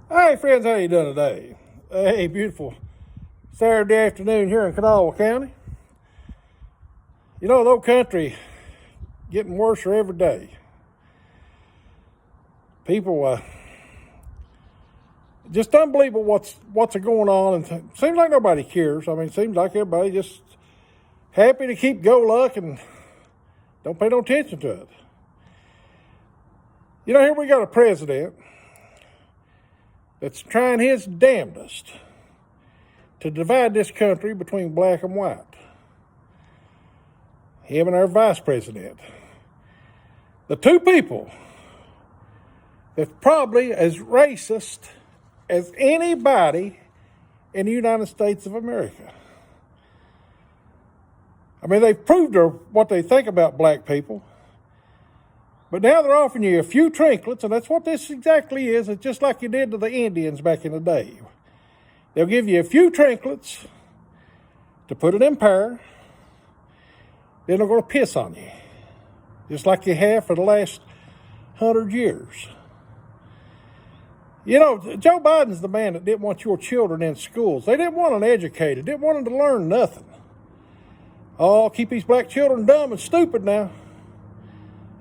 Hey friends, how you doing today? Hey, beautiful Saturday afternoon here in Kanawha County. You know, the old country getting worse every day. People, just unbelievable what's going on, and seems like nobody cares. I mean, it seems like everybody just happy to keep go luck and don't pay no attention to it. You know, here we got a president that's trying his damnedest to divide this country between black and white. Him and our vice president. The two people that's probably as racist as anybody in the United States of America. I mean, they've proved what they think about black people, but now they're offering you a few trinkets, and that's what this exactly is. It's just like you did to the Indians back in the day. They'll give you a few trinkets to put it in power, then they're going to piss on you, just like you have for the last 100 years. You know, Joe Biden's the man that didn't want your children in schools. They didn't want them educated, didn't want them to learn nothing. Oh, keep these black children dumb and stupid now.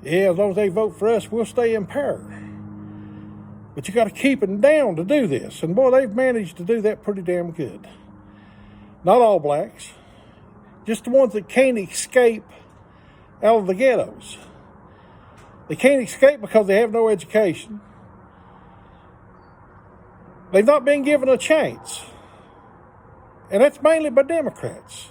Yeah, as long as they vote for us, we'll stay in power. But you got to keep them down to do this. And boy, they've managed to do that pretty damn good. Not all blacks, just the ones that can't escape out of the ghettos. They can't escape because they have no education. They've not been given a chance. And that's mainly by Democrats.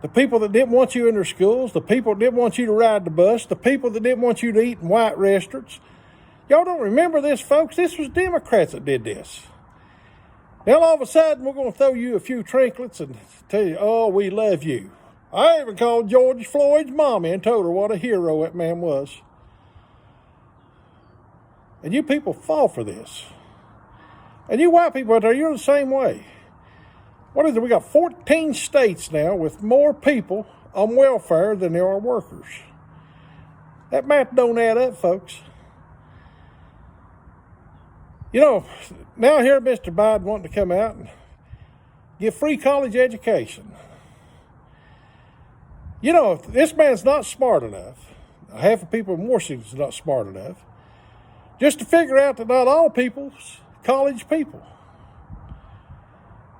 The people that didn't want you in their schools, the people that didn't want you to ride the bus, the people that didn't want you to eat in white restaurants. Y'all don't remember this, folks? This was Democrats that did this. Now all of a sudden, we're going to throw you a few trinkets and tell you, oh, we love you. I even called George Floyd's mommy and told her what a hero that man was. And you people fall for this. And you white people out there, you're the same way. What is it? We got 14 states now with more people on welfare than there are workers. That math don't add up, folks. You know, now here Mr. Biden wanting to come out and give free college education. You know, if this man's not smart enough, half the people in Washington's not smart enough, just to figure out that not all people's college people.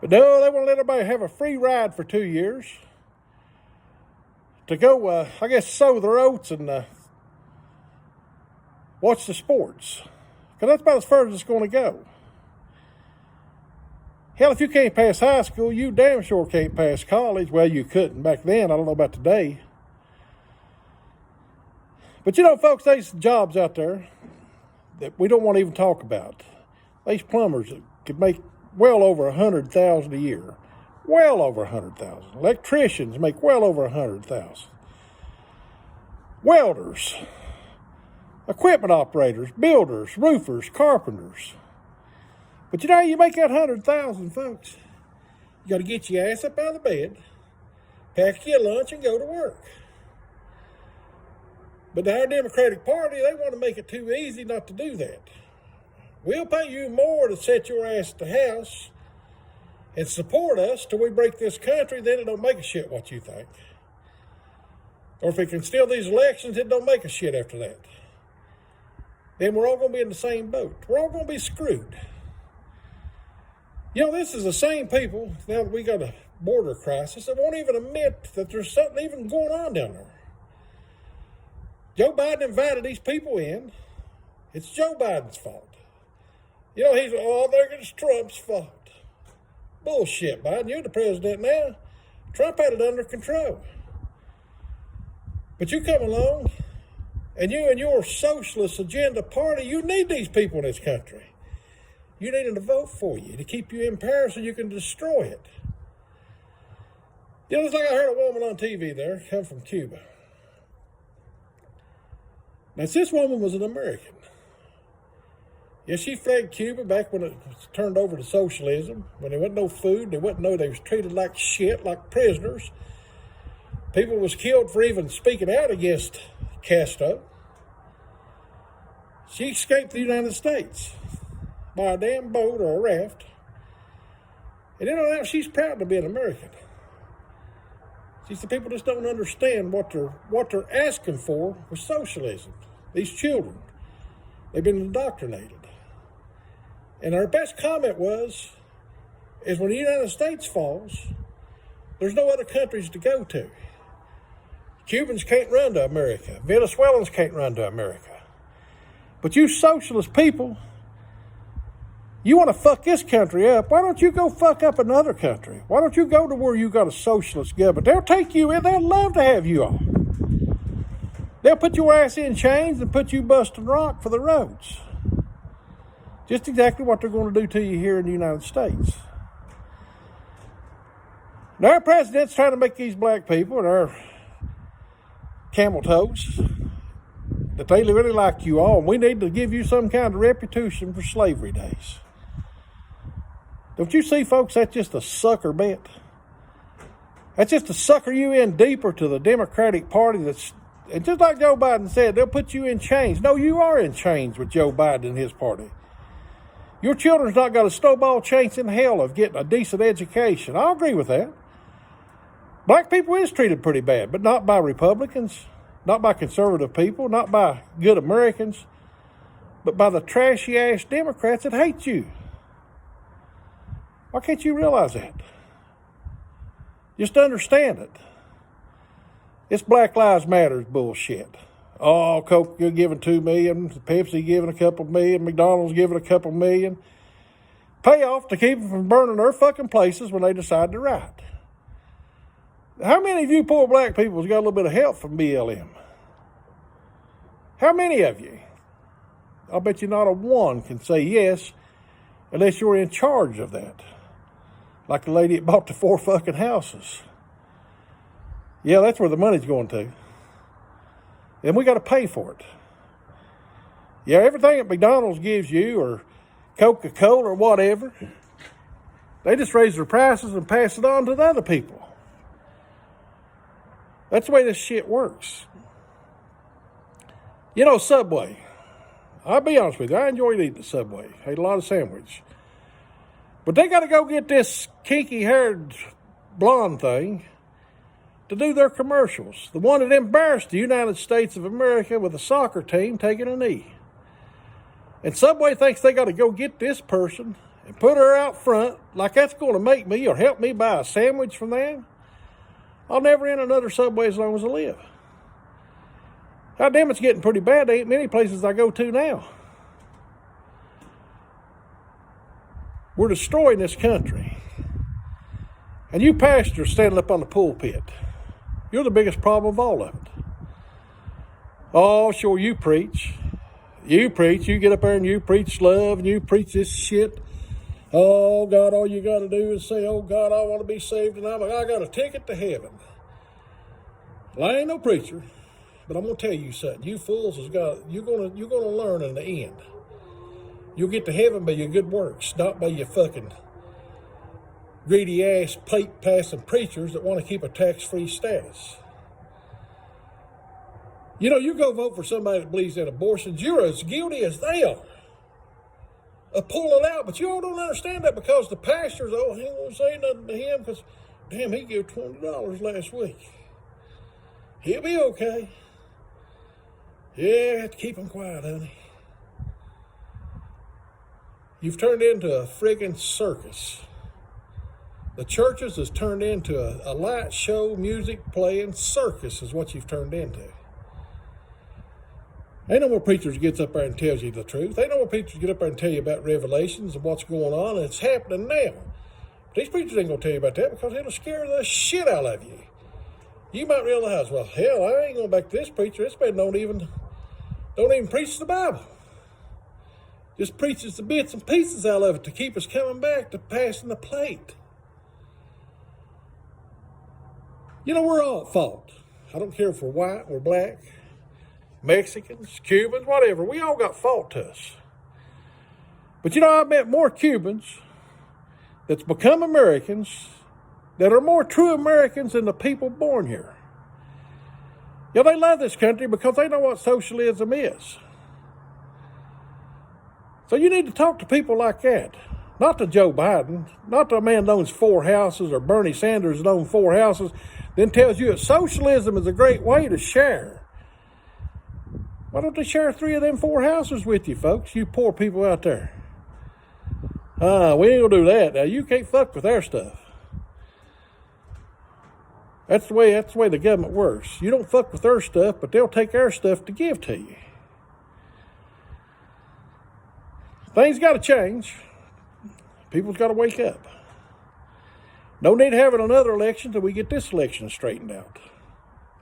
But no, they want to let everybody have a free ride for 2 years to go, I guess, sow their oats and watch the sports. Because that's about as far as it's going to go. Hell, if you can't pass high school, you damn sure can't pass college. Well, you couldn't back then. I don't know about today. But you know, folks, there's jobs out there that we don't want to even talk about. These plumbers that could make well over 100,000 a year. Well over 100,000. Electricians make well over 100,000. Welders, equipment operators, builders, roofers, carpenters. But you know how you make that 100,000, folks? You got to get your ass up out of the bed, pack your lunch, and go to work. But our Democratic Party, they want to make it too easy not to do that. We'll pay you more to set your ass at the house and support us till we break this country, then it don't make a shit what you think. Or if we can steal these elections, it don't make a shit after that. Then we're all going to be in the same boat. We're all going to be screwed. You know, this is the same people, now that we got a border crisis, that won't even admit that there's something even going on down there. Joe Biden invited these people in. It's Joe Biden's fault. You know, he's, oh, I think it's Trump's fault. Bullshit, Biden. You're the president now. Trump had it under control. But you come along, and you and your socialist agenda party, you need these people in this country. You need them to vote for you, to keep you in power so you can destroy it. You know, it's like I heard a woman on TV there, come from Cuba. Now, this woman was an American. Yeah, she fled Cuba back when it was turned over to socialism, when there wasn't no food, they was treated like shit, like prisoners. People was killed for even speaking out against Castro. She escaped the United States. by a damn boat or a raft. And then on out, she's proud to be an American. See, the people just don't understand what they're asking for with socialism. These children, they've been indoctrinated. And our best comment is when the United States falls, there's no other countries to go to. Cubans can't run to America. Venezuelans can't run to America. But you socialist people, you want to fuck this country up. Why don't you go fuck up another country? Why don't you go to where you got a socialist government? They'll take you in. They'll love to have you on. They'll put your ass in chains and put you busting rock for the roads. Just exactly what they're going to do to you here in the United States. Now, our president's trying to make these black people and our camel toes that they really like you all. And we need to give you some kind of reputation for slavery days. Don't you see, folks, that's just a sucker bet. That's just to sucker you in deeper to the Democratic Party. And just like Joe Biden said, they'll put you in chains. No, you are in chains with Joe Biden and his party. Your children's not got a snowball chance in hell of getting a decent education. I agree with that. Black people is treated pretty bad, but not by Republicans, not by conservative people, not by good Americans, but by the trashy-ass Democrats that hate you. Why can't you realize that? Just understand it. It's Black Lives Matter bullshit. Oh, Coke, you're giving $2 million, Pepsi giving a couple million, McDonald's giving a couple million. Payoff to keep them from burning their fucking places when they decide to riot. How many of you poor black people has got a little bit of help from BLM? How many of you? I'll bet you not a one can say yes unless you're in charge of that. Like the lady that bought the 4 fucking houses. Yeah, that's where the money's going to. And we got to pay for it. Yeah, everything that McDonald's gives you or Coca-Cola or whatever, they just raise their prices and pass it on to the other people. That's the way this shit works. You know, Subway. I'll be honest with you, I enjoyed eating at Subway. I ate a lot of sandwich. But they got to go get this kinky-haired blonde thing to do their commercials. The one that embarrassed the United States of America with a soccer team taking a knee. And Subway thinks they got to go get this person and put her out front like that's going to make me or help me buy a sandwich from them. I'll never enter another Subway as long as I live. God damn, it's getting pretty bad. There ain't many places I go to now. We're destroying this country. And you pastors standing up on the pulpit, you're the biggest problem of all of it. Oh, sure, you preach. You preach. You get up there and you preach love and you preach this shit. Oh, God, all you got to do is say, oh, God, I want to be saved and I got a ticket to heaven. Well, I ain't no preacher, but I'm going to tell you something. You fools, you're going to learn in the end. You'll get to heaven by your good works, not by your fucking greedy-ass, plate-passing preachers that want to keep a tax-free status. You know, you go vote for somebody that believes in abortions, you're as guilty as they are of pulling out, but you all don't understand that because the pastors, oh, he won't say nothing to him because, damn, he gave $20 last week. He'll be okay. Yeah, have to keep him quiet, honey. You've turned into a friggin' circus. The churches has turned into a light show, music playing circus is what you've turned into. Ain't no more preachers gets up there and tells you the truth. Ain't no more preachers get up there and tell you about revelations and what's going on, and it's happening now. But these preachers ain't going to tell you about that because it'll scare the shit out of you. You might realize, well, hell, I ain't going back to this preacher. This man don't even preach the Bible. Just preaches the bits and pieces out of it to keep us coming back to passing the plate. You know, we're all at fault. I don't care if we're white or black, Mexicans, Cubans, whatever. We all got fault to us. But you know, I met more Cubans that's become Americans that are more true Americans than the people born here. You know, they love this country because they know what socialism is. So you need to talk to people like that. Not to Joe Biden, not to a man that owns 4 houses, or Bernie Sanders that owns 4 houses, then tells you that socialism is a great way to share. Why don't they share 3 of them 4 houses with you, folks, you poor people out there? We ain't gonna do that. Now, you can't fuck with their stuff. That's the way the government works. You don't fuck with their stuff, but they'll take our stuff to give to you. Things got to change. People's got to wake up. No need having another election until we get this election straightened out.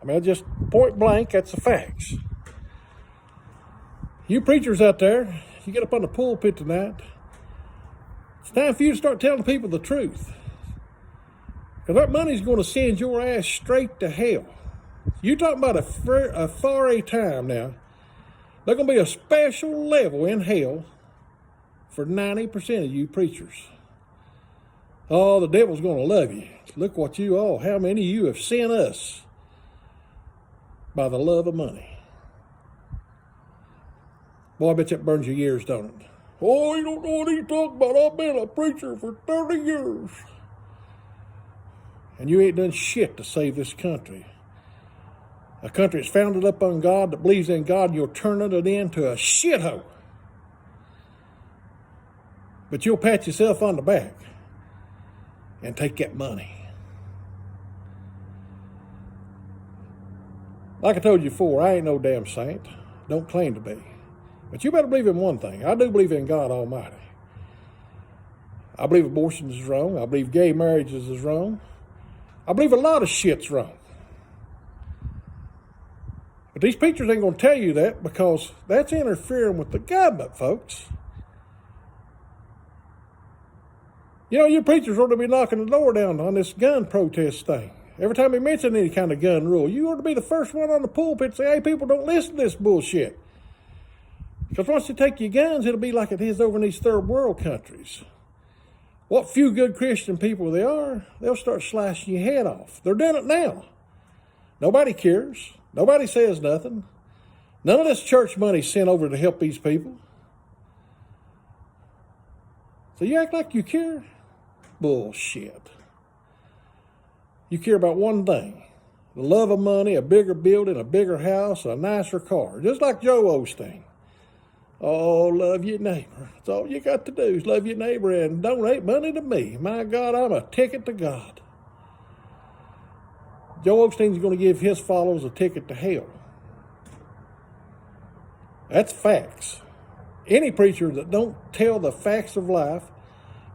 I mean, just point blank, that's the facts. You preachers out there, you get up on the pulpit tonight, it's time for you to start telling people the truth. Because that money's going to send your ass straight to hell. You're talking about a far time now. There's going to be a special level in hell for 90% of you preachers. Oh, the devil's going to love you. Look what how many of you have sent us by the love of money. Boy, I bet that burns your ears, don't it? Oh, you don't know what he's talking about. I've been a preacher for 30 years. And you ain't done shit to save this country. A country that's founded up on God, that believes in God, and you're turning it into a shithole. But you'll pat yourself on the back and take that money. Like I told you before, I ain't no damn saint. Don't claim to be. But you better believe in one thing. I do believe in God Almighty. I believe abortion is wrong. I believe gay marriages is wrong. I believe a lot of shit's wrong. But these preachers ain't going to tell you that, because that's interfering with the government, folks. You know, you preachers ought to be knocking the door down on this gun protest thing. Every time you mention any kind of gun rule, you ought to be the first one on the pulpit to say, hey, people, don't listen to this bullshit. Because once you take your guns, it'll be like it is over in these third world countries. What few good Christian people they are, they'll start slicing your head off. They're doing it now. Nobody cares. Nobody says nothing. None of this church money's sent over to help these people. So you act like you care? Bullshit. You care about one thing. The love of money, a bigger building, a bigger house, a nicer car. Just like Joe Osteen. Oh, love your neighbor. That's all you got to do is love your neighbor and donate money to me. My God, I'm a ticket to God. Joe Osteen's going to give his followers a ticket to hell. That's facts. Any preacher that don't tell the facts of life,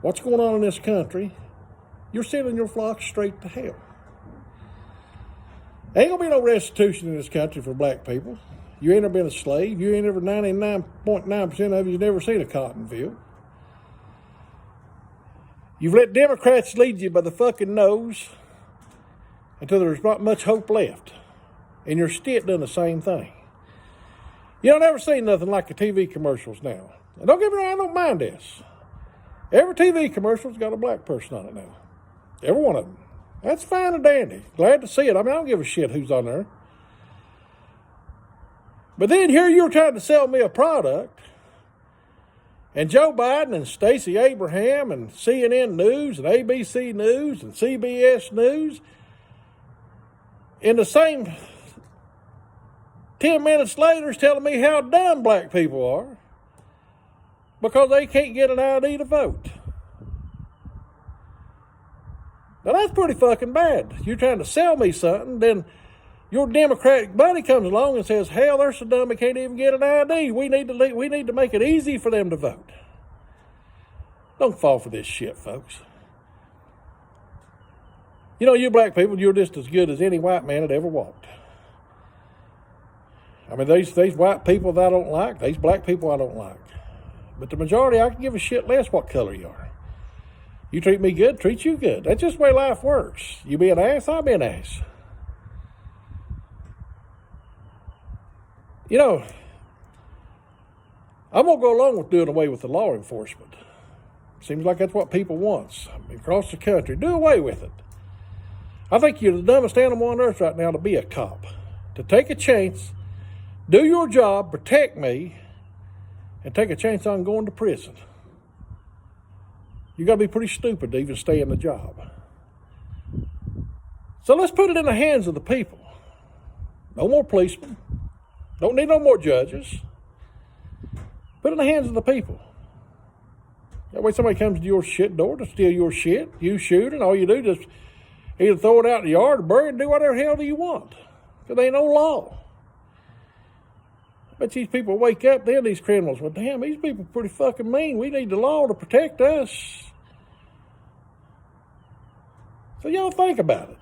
what's going on in this country, you're sending your flock straight to hell. Ain't going to be no restitution in this country for black people. You ain't never been a slave. You ain't ever, 99.9% of you've never seen a cotton field. You've let Democrats lead you by the fucking nose until there's not much hope left. And your state done the same thing. You don't ever see nothing like the TV commercials now. And don't get me wrong, I don't mind this. Every TV commercial's got a black person on it now. Every one of them. That's fine and dandy. Glad to see it. I mean, I don't give a shit who's on there. But then here you're trying to sell me a product, and Joe Biden and Stacey Abraham and CNN News and ABC News and CBS News, in the same 10 minutes later is telling me how dumb black people are because they can't get an ID to vote. Now that's pretty fucking bad. You're trying to sell me something, then your Democratic buddy comes along and says, hell, they're so dumb they can't even get an ID. We need to make it easy for them to vote. Don't fall for this shit, folks. You know, you black people, you're just as good as any white man that ever walked. I mean, these white people that I don't like, these black people I don't like. But the majority, I can give a shit less what color you are. You treat me good, treat you good. That's just the way life works. You be an ass, I'll be an ass. You know, I'm going to go along with doing away with the law enforcement. Seems like that's what people want. I mean, across the country, do away with it. I think you're the dumbest animal on earth right now to be a cop. To take a chance, do your job, protect me, and take a chance on going to prison. You got to be pretty stupid to even stay in the job. So let's put it in the hands of the people. No more policemen. Don't need no more judges. Put it in the hands of the people. That way somebody comes to your shit door to steal your shit, you shoot it, all you do is just either throw it out in the yard or bury it and do whatever the hell do you want. Because there ain't no law. I bet these people wake up then, these criminals, well, damn, these people are pretty fucking mean. We need the law to protect us. So y'all think about it.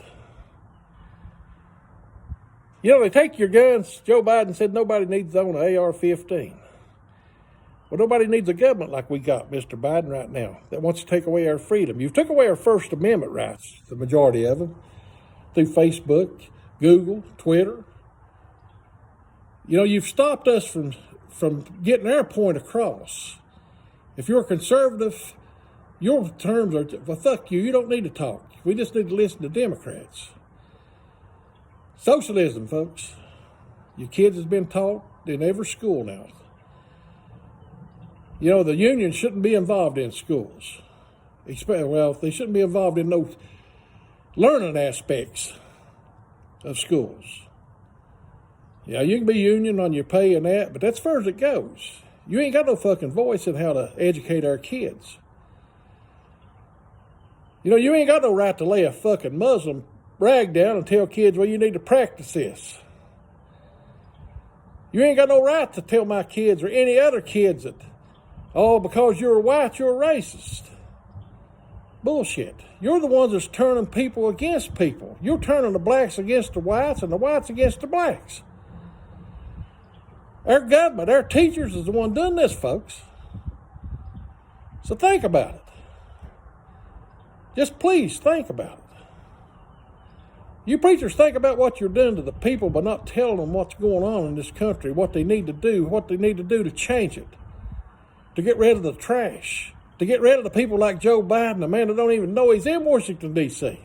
You know, they take your guns. Joe Biden said nobody needs to own an AR-15. Well, nobody needs a government like we got, Mr. Biden, right now, that wants to take away our freedom. You've took away our First Amendment rights, the majority of them, through Facebook, Google, Twitter. You know, you've stopped us from getting our point across. If you're a conservative, your terms are, well, fuck you, you don't need to talk. We just need to listen to Democrats. Socialism, folks. Your kids has been taught in every school now. You know, the union shouldn't be involved in schools. Well, they shouldn't be involved in those learning aspects of schools. Yeah, you can be union on your pay and that, but that's as far as it goes. You ain't got no fucking voice in how to educate our kids. You know, you ain't got no right to lay a fucking Muslim rag down and tell kids, well, you need to practice this. You ain't got no right to tell my kids or any other kids that, oh, because you're white, you're racist. Bullshit. You're the ones that's turning people against people. You're turning the blacks against the whites and the whites against the blacks. Our government, our teachers is the one doing this, folks. So think about it. Just please think about it. You preachers think about what you're doing to the people by not telling them what's going on in this country, what they need to do to change it, to get rid of the trash, to get rid of the people like Joe Biden, a man that don't even know he's in Washington, D.C.,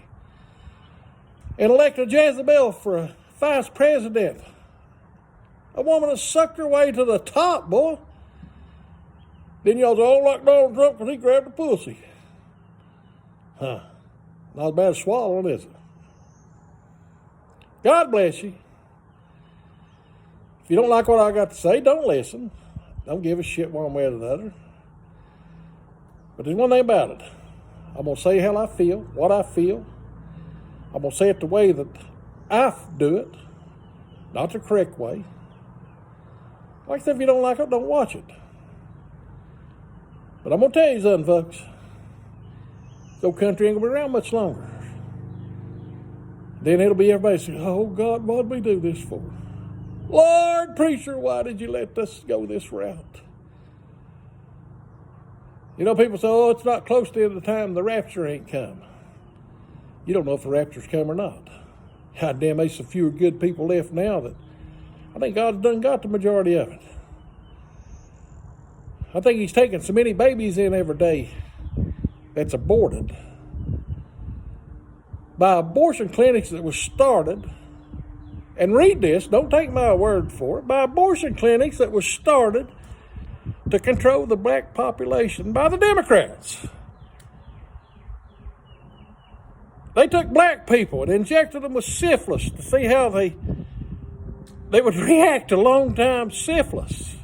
and elect a Jezebel for a vice president, a woman that sucked her way to the top, boy. Then y'all say, oh, like Donald Trump because he grabbed the pussy. Huh. Not as bad as swallowing, is it? God bless you. If you don't like what I got to say, don't listen. Don't give a shit one way or the other. But there's one thing about it. I'm going to say how I feel, what I feel. I'm going to say it the way that I do it, not the correct way. Like I said, if you don't like it, don't watch it. But I'm going to tell you something, folks. This old country ain't going to be around much longer. Then it'll be everybody saying, oh, God, what'd we do this for? Lord, preacher, why did you let us go this route? You know, people say, oh, it's not close to the end of the time, the rapture ain't come. You don't know if the rapture's come or not. God damn, there's a few good people left now that I think God's done got the majority of it. I think he's taking so many babies in every day that's aborted by abortion clinics that was started, and read this, don't take my word for it, by abortion clinics that was started to control the black population by the Democrats. They took black people and injected them with syphilis to see how they would react to long-time syphilis.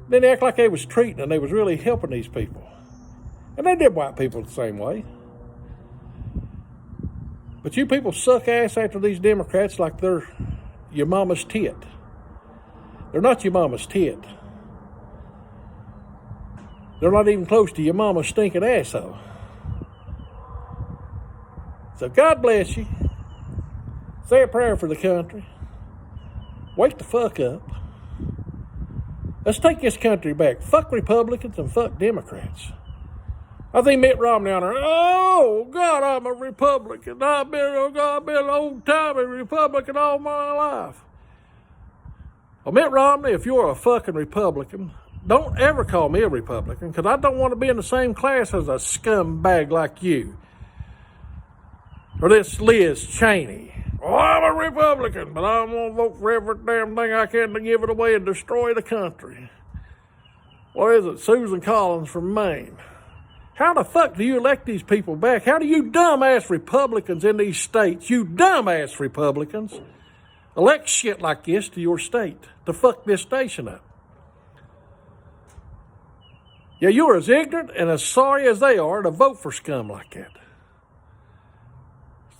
Then they act like they was treating and they was really helping these people. And they did white people the same way. But you people suck ass after these Democrats like they're your mama's tit. They're not your mama's tit. They're not even close to your mama's stinking asshole. So God bless you. Say a prayer for the country. Wake the fuck up. Let's take this country back. Fuck Republicans and fuck Democrats. I think Mitt Romney on there, oh, God, I'm a Republican. I've been an old-timey Republican all my life. Well, Mitt Romney, if you're a fucking Republican, don't ever call me a Republican, because I don't want to be in the same class as a scumbag like you. Or this Liz Cheney. Oh, I'm a Republican, but I'm going to vote for every damn thing I can to give it away and destroy the country. Or is it Susan Collins from Maine? How the fuck do you elect these people back? How do you dumbass Republicans in these states, you dumbass Republicans, elect shit like this to your state to fuck this station up? Yeah, you're as ignorant and as sorry as they are to vote for scum like that.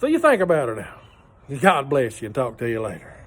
So you think about it now. God bless you and talk to you later.